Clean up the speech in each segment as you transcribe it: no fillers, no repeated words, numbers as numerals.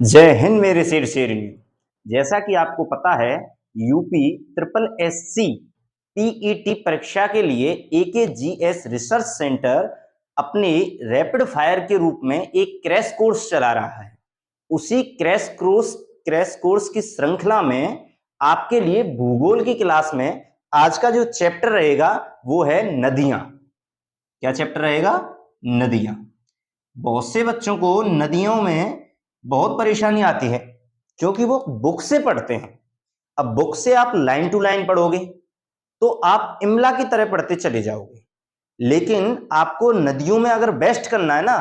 जय हिंद मेरे शेर शेरनी। जैसा कि आपको पता है, यूपी ट्रिपल एससी पीईटी परीक्षा के लिए एकेजीएस रिसर्च सेंटर अपने रैपिड फायर के रूप में एक क्रैश कोर्स चला रहा है। उसी क्रैश कोर्स की श्रृंखला में आपके लिए भूगोल की क्लास में आज का जो चैप्टर रहेगा वो है नदियां। क्या चैप्टर रहेगा? नदियां। बहुत से बच्चों को नदियों में बहुत परेशानी आती है क्योंकि वो बुक से पढ़ते हैं। अब बुक से आप लाइन टू लाइन पढ़ोगे तो आप इमला की तरह पढ़ते चले जाओगे, लेकिन आपको नदियों में अगर बेस्ट करना है ना,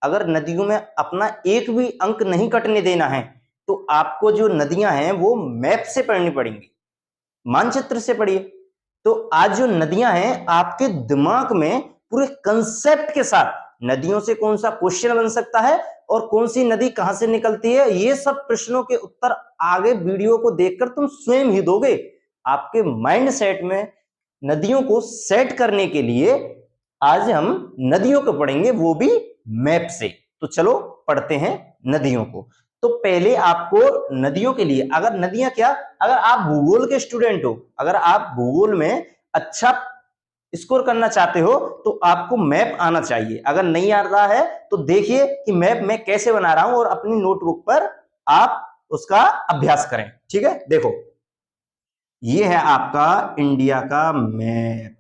अगर नदियों में अपना एक भी अंक नहीं कटने देना है तो आपको जो नदियां हैं वो मैप से पढ़नी पड़ेंगी, मानचित्र से पढ़िए। तो आज जो नदियां हैं आपके दिमाग में पूरे कंसेप्ट के साथ नदियों से कौन सा क्वेश्चन बन सकता है और कौन सी नदी कहां से निकलती है, ये सब प्रश्नों के उत्तर आगे वीडियो को देखकर तुम स्वयं ही दोगे। आपके माइंड सेट में नदियों को सेट करने के लिए आज हम नदियों को पढ़ेंगे, वो भी मैप से। तो चलो पढ़ते हैं नदियों को। तो पहले आपको नदियों के लिए, अगर नदियां क्या, अगर आप भूगोल के स्टूडेंट हो, अगर आप भूगोल में अच्छा स्कोर करना चाहते हो तो आपको मैप आना चाहिए। अगर नहीं आ रहा है तो देखिए कि मैप मैं कैसे बना रहा हूं और अपनी नोटबुक पर आप उसका अभ्यास करें। ठीक है, देखो ये है आपका इंडिया का मैप।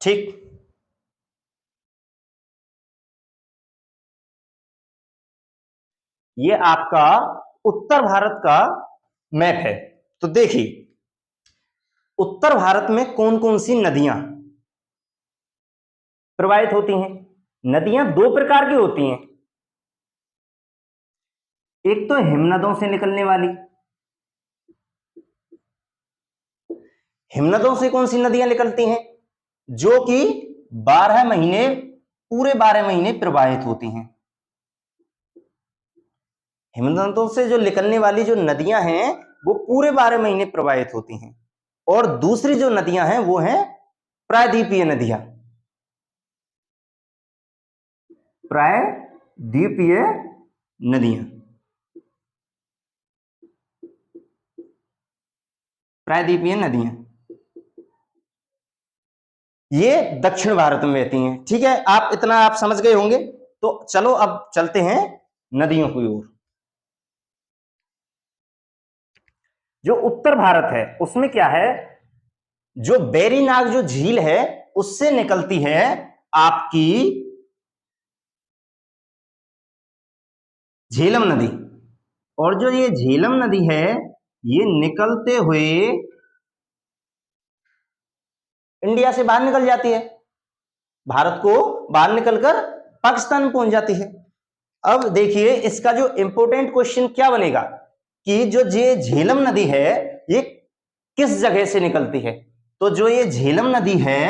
ठीक, ये आपका उत्तर भारत का मैप है। तो देखिए उत्तर भारत में कौन कौन सी नदियां प्रवाहित होती हैं। नदियां दो प्रकार की होती हैं, एक तो हिमनदों से निकलने वाली। हिमनदों से कौन सी नदियां निकलती हैं? जो कि 12 महीने, पूरे 12 महीने प्रवाहित होती हैं। हिमनदों से जो निकलने वाली जो नदियां हैं वो पूरे 12 महीने प्रवाहित होती हैं। और दूसरी जो नदियां हैं वो हैं प्रायद्वीपीय नदियां। प्रायद्वीपीय नदियां, प्रायद्वीपीय नदियां ये दक्षिण भारत में बहती हैं। ठीक है, आप इतना आप समझ गए होंगे। तो चलो अब चलते हैं नदियों की ओर। जो उत्तर भारत है उसमें क्या है, जो बेरीनाग जो झील है उससे निकलती है आपकी झेलम नदी। और जो ये झेलम नदी है ये निकलते हुए इंडिया से बाहर निकल जाती है, भारत को बाहर निकलकर पाकिस्तान में पहुंच जाती है। अब देखिए इसका जो इंपोर्टेंट क्वेश्चन क्या बनेगा कि जो ये झेलम नदी है ये किस जगह से निकलती है। तो जो ये झेलम नदी है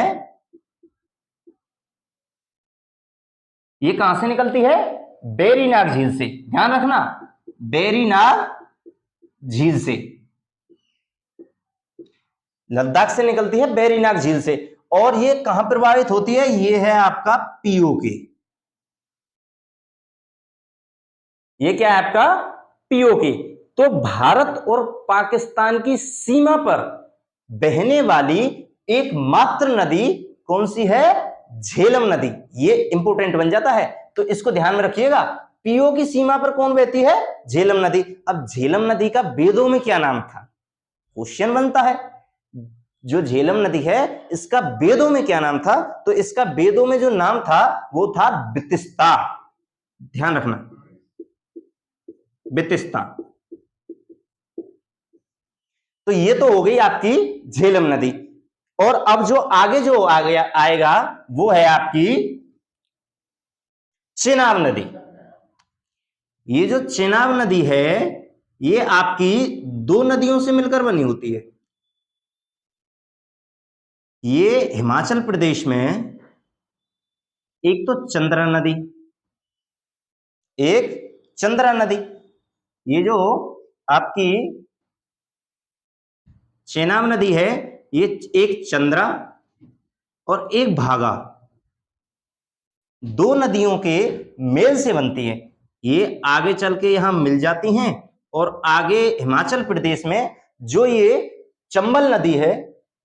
ये कहां से निकलती है? बेरीनाग झील से। ध्यान रखना, बेरीनाग झील से, लद्दाख से निकलती है बेरीनाग झील से। और ये कहां प्रवाहित होती है? ये है आपका पीओके। ये क्या है आपका? पीओके। तो भारत और पाकिस्तान की सीमा पर बहने वाली एकमात्र नदी कौन सी है? झेलम नदी। ये इंपोर्टेंट बन जाता है, तो इसको ध्यान में रखिएगा। पीओ की सीमा पर कौन बहती है? झेलम नदी। अब झेलम नदी का वेदों में क्या नाम था? क्वेश्चन बनता है। जो झेलम नदी है इसका वेदों में क्या नाम था? तो इसका वेदों में जो नाम था वो था बितिस्ता। ध्यान रखना, बितिस्ता। तो ये तो हो गई आपकी झेलम नदी। और अब जो आगे जो आ गया आएगा वो है आपकी चेनाब नदी। ये जो चेनाब नदी है ये आपकी दो नदियों से मिलकर बनी होती है। ये हिमाचल प्रदेश में एक तो चंद्रा नदी एक चंद्रा नदी। ये जो आपकी चेनाब नदी है ये एक चंद्रा और एक भागा, दो नदियों के मेल से बनती है। ये आगे चल के यहां मिल जाती हैं और आगे हिमाचल प्रदेश में जो ये चंबल नदी है,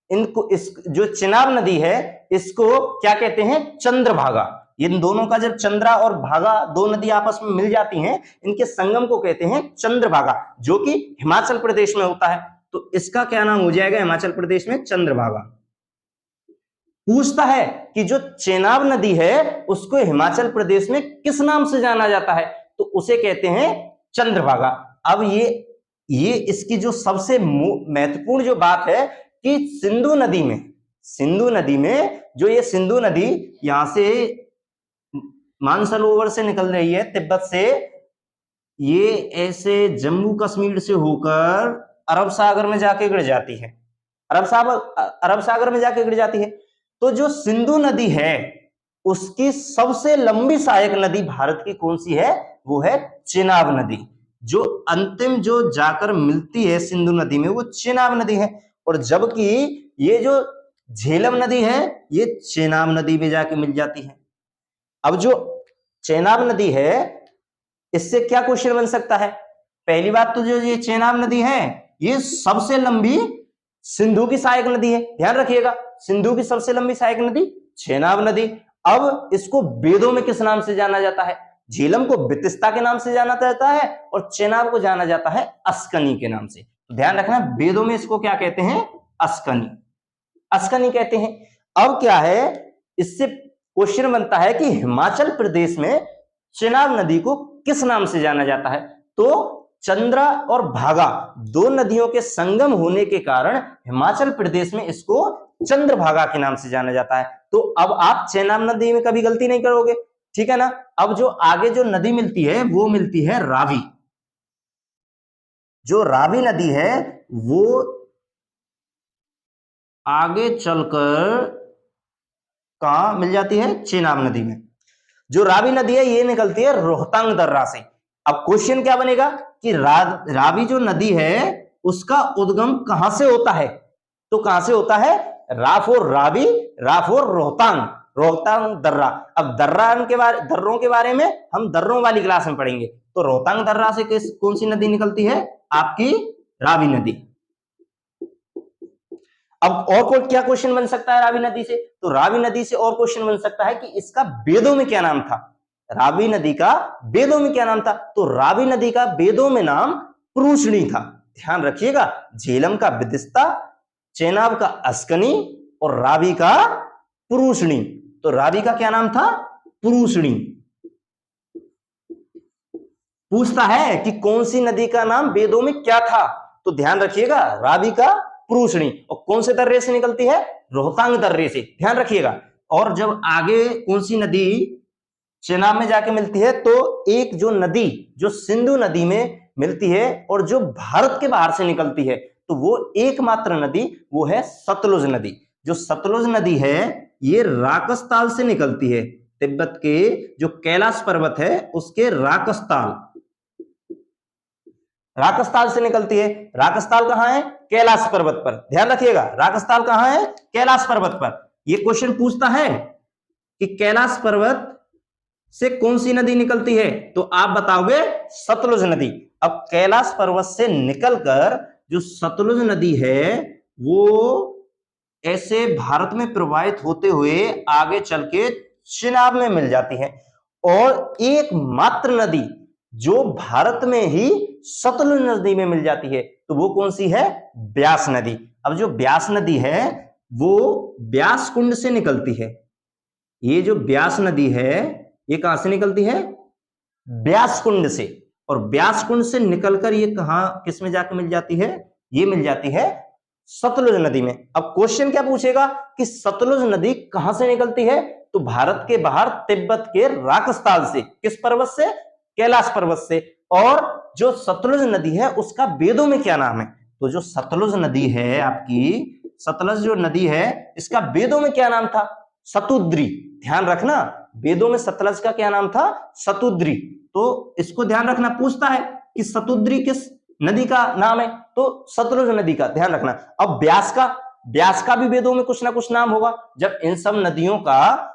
इनको इस जो चेनाब नदी है इसको क्या कहते हैं, चंद्रभागा। इन दोनों का जब चंद्रा और भागा दो नदी आपस में मिल जाती हैं, इनके संगम को कहते हैं चंद्रभागा, जो कि हिमाचल प्रदेश में होता है। तो इसका क्या नाम हो जाएगा हिमाचल प्रदेश में, चंद्रभागा। पूछता है कि जो चेनाब नदी है उसको हिमाचल प्रदेश में किस नाम से जाना जाता है, तो उसे कहते हैं चंद्रभागा। अब ये इसकी जो सबसे महत्वपूर्ण जो बात है कि सिंधु नदी में जो ये सिंधु नदी यहां से मानसरोवर से निकल रही है तिब्बत से, ये ऐसे जम्मू कश्मीर से होकर अरब सागर में जाके गिर जाती है, अरब सागर में जाके गिर जाती है। तो जो सिंधु नदी है उसकी सबसे लंबी सहायक नदी भारत की कौन सी है, वो है चेनाब नदी। जो अंतिम जो जाकर मिलती है सिंधु नदी में वो चेनाब नदी है, और जबकि ये जो झेलम नदी है ये चेनाब नदी में जाके मिल जाती है। अब जो चेनाब नदी है इससे क्या क्वेश्चन बन सकता है, पहली बात तो जो ये चेनाब नदी है ये सबसे लंबी सिंधु की सहायक नदी है, ध्यान रखिएगा, सिंधु की सबसे लंबी सहायक नदी चेनाब नदी। अब इसको वेदों में किस नाम से जाना जाता है, झेलम को बितिस्ता के नाम से जाना जाता है और चेनाब को जाना जाता है अस्कनी के नाम से। तो ध्यान रखना वेदों में इसको क्या कहते हैं, अस्कनी कहते हैं। अब क्या है, इससे क्वेश्चन बनता है कि हिमाचल प्रदेश में चेनाब नदी को किस नाम से जाना जाता है, तो चंद्रा और भागा दो नदियों के संगम होने के कारण हिमाचल प्रदेश में इसको चंद्रभागा के नाम से जाना जाता है। तो अब आप चेनाब नदी में कभी गलती नहीं करोगे, ठीक है ना। अब जो आगे जो नदी मिलती है वो मिलती है रावी। जो रावी नदी है वो आगे चलकर कहां मिल जाती है, चेनाब नदी में। जो रावी नदी है ये निकलती है रोहतांग दर्रा से। अब क्वेश्चन क्या बनेगा कि रावी जो नदी है उसका उद्गम कहां से होता है, तो कहां से होता है, राफोर रावी, राफोर रोहतांग दर्रा। अब दर्रों के बारे में हम दर्रों वाली क्लास में पढ़ेंगे। तो रोहतांग दर्रा से कौन सी नदी निकलती है, आपकी रावी नदी। अब और क्या क्वेश्चन बन सकता है रावी नदी से, तो रावी नदी से और क्वेश्चन बन सकता है कि इसका वेदों में क्या नाम था, रावी नदी का वेदों में क्या नाम था, तो रावी नदी का वेदों में नाम पुरुषणी था। ध्यान रखिएगा, झेलम का बिदिस्ता, चेनाब का अस्कनी और रावी का पुरुषणी। तो रावी का क्या नाम था, पुरुषणी। पूछता है कि कौन सी नदी का नाम वेदों में क्या था, तो ध्यान रखिएगा रावी का पुरुषणी। और कौन से दर्रे से निकलती है, रोहतांग दर्रे से, ध्यान रखिएगा। और जब आगे कौन सी नदी चेनाब में जाके मिलती है, तो एक जो नदी जो सिंधु नदी में मिलती है और जो भारत के बाहर से निकलती है, तो वो एकमात्र नदी वो है सतलुज नदी। जो सतलुज नदी है ये राकसताल से निकलती है, तिब्बत के जो कैलाश पर्वत है उसके राकसताल से निकलती है। राकसताल कहां है, कैलाश पर्वत पर, ध्यान रखिएगा राकसताल कहां है, कैलाश पर्वत पर। यह क्वेश्चन पूछता है कि कैलाश पर्वत से कौन सी नदी निकलती है, तो आप बताओगे सतलुज नदी। अब कैलाश पर्वत से निकलकर जो सतलुज नदी है वो ऐसे भारत में प्रवाहित होते हुए आगे चल के चेनाब में मिल जाती है। और एकमात्र नदी जो भारत में ही सतलुज नदी में मिल जाती है, तो वो कौन सी है, ब्यास नदी। अब जो ब्यास नदी है वो ब्यास कुंड से निकलती है। ये जो ब्यास नदी है ये कहां से निकलती है, ब्यास कुंड से। और ब्यास कुंड से निकलकर ये कहां किस में जाकर मिल जाती है, ये मिल जाती है सतलुज नदी में। अब क्वेश्चन क्या पूछेगा कि सतलुज नदी कहां से निकलती है, तो भारत के बाहर तिब्बत के राकसताल से, किस पर्वत से, कैलाश पर्वत से। और जो सतलुज नदी है उसका वेदों में क्या नाम है, तो जो सतलुज नदी है आपकी, सतलुज जो नदी है इसका वेदों में क्या नाम था, सतुद्री। ध्यान रखना वेदों में सतलज का क्या नाम था? शतुद्री। तो इसको ध्यान रखना, पूछता है कि शतुद्री किस नदी का नाम है, तो सतलुज नदी का, ध्यान रखना। अब ब्यास का भी वेदों में कुछ ना कुछ नाम होगा। जब इन सब नदियों का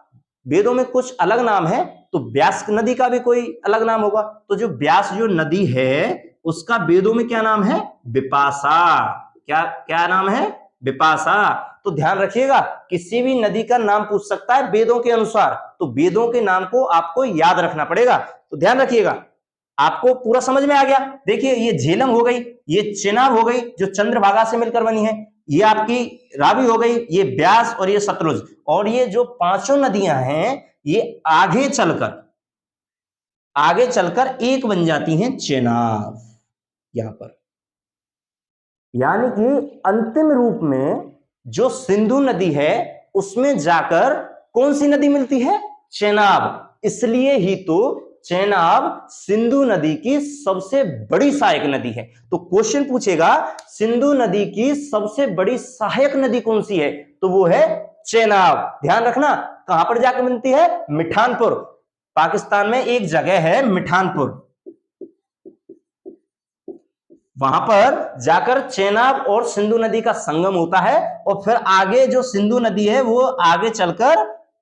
वेदों में कुछ अलग नाम है तो ब्यास नदी का भी कोई अलग नाम होगा। तो जो ब्यास जो नदी है उसका वेदों में क्या नाम है? विपाशा। क्या क्या नाम है? विपाशा। तो ध्यान रखिएगा, किसी भी नदी का नाम पूछ सकता है वेदों के अनुसार, तो वेदों के नाम को आपको याद रखना पड़ेगा। तो ध्यान रखिएगा, आपको पूरा समझ में आ गया। देखिए ये झेलम हो गई, ये चेनाब हो गई जो चंद्रभागा से मिलकर बनी है, ये आपकी रावी हो गई, ये ब्यास और ये सतलुज। और ये जो पांचों नदियां हैं ये आगे चलकर एक बन जाती हैं चेनाब यहां पर। यानी कि अंतिम रूप में जो सिंधु नदी है उसमें जाकर कौन सी नदी मिलती है? चेनाब। इसलिए ही तो चेनाब सिंधु नदी की सबसे बड़ी सहायक नदी है। तो क्वेश्चन पूछेगा सिंधु नदी की सबसे बड़ी सहायक नदी कौन सी है, तो वो है चेनाब। ध्यान रखना, कहां पर जाकर मिलती है? मिठानपुर। पाकिस्तान में एक जगह है मिठानपुर, वहां पर जाकर चेनाब और सिंधु नदी का संगम होता है और फिर आगे जो सिंधु नदी है वो आगे चलकर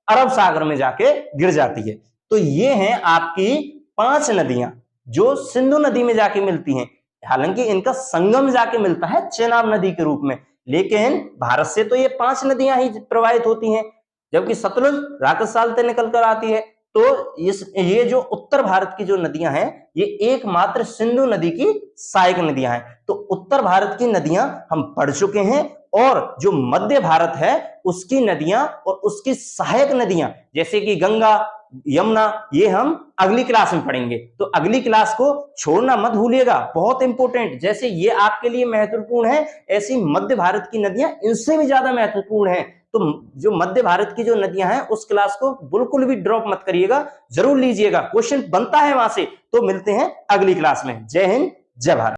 अरब सागर में जाके गिर जाती है। तो ये हैं आपकी 5 नदियां जो सिंधु नदी में जाके मिलती हैं। हालांकि इनका संगम जाके मिलता है चेनाब नदी के रूप में, लेकिन भारत से तो ये 5 नदियां ही प्रवाहित होती हैं, जबकि सतलुज राक्षसाल से निकल कर आती है। तो ये जो उत्तर भारत की जो नदियां हैं ये एकमात्र सिंधु नदी की सहायक नदियां हैं। तो उत्तर भारत की नदियां हम पढ़ चुके हैं, और जो मध्य भारत है उसकी नदियां और उसकी सहायक नदियां जैसे कि गंगा, यमुना, ये हम अगली क्लास में पढ़ेंगे। तो अगली क्लास को छोड़ना मत भूलिएगा, बहुत इंपॉर्टेंट। जैसे ये आपके लिए महत्वपूर्ण है, ऐसी मध्य भारत की नदियां इनसे भी ज्यादा महत्वपूर्ण है। तो जो मध्य भारत की जो नदियां हैं उस क्लास को बिल्कुल भी ड्रॉप मत करिएगा, जरूर लीजिएगा, क्वेश्चन बनता है वहां से। तो मिलते हैं अगली क्लास में। जय हिंद, जय भारत।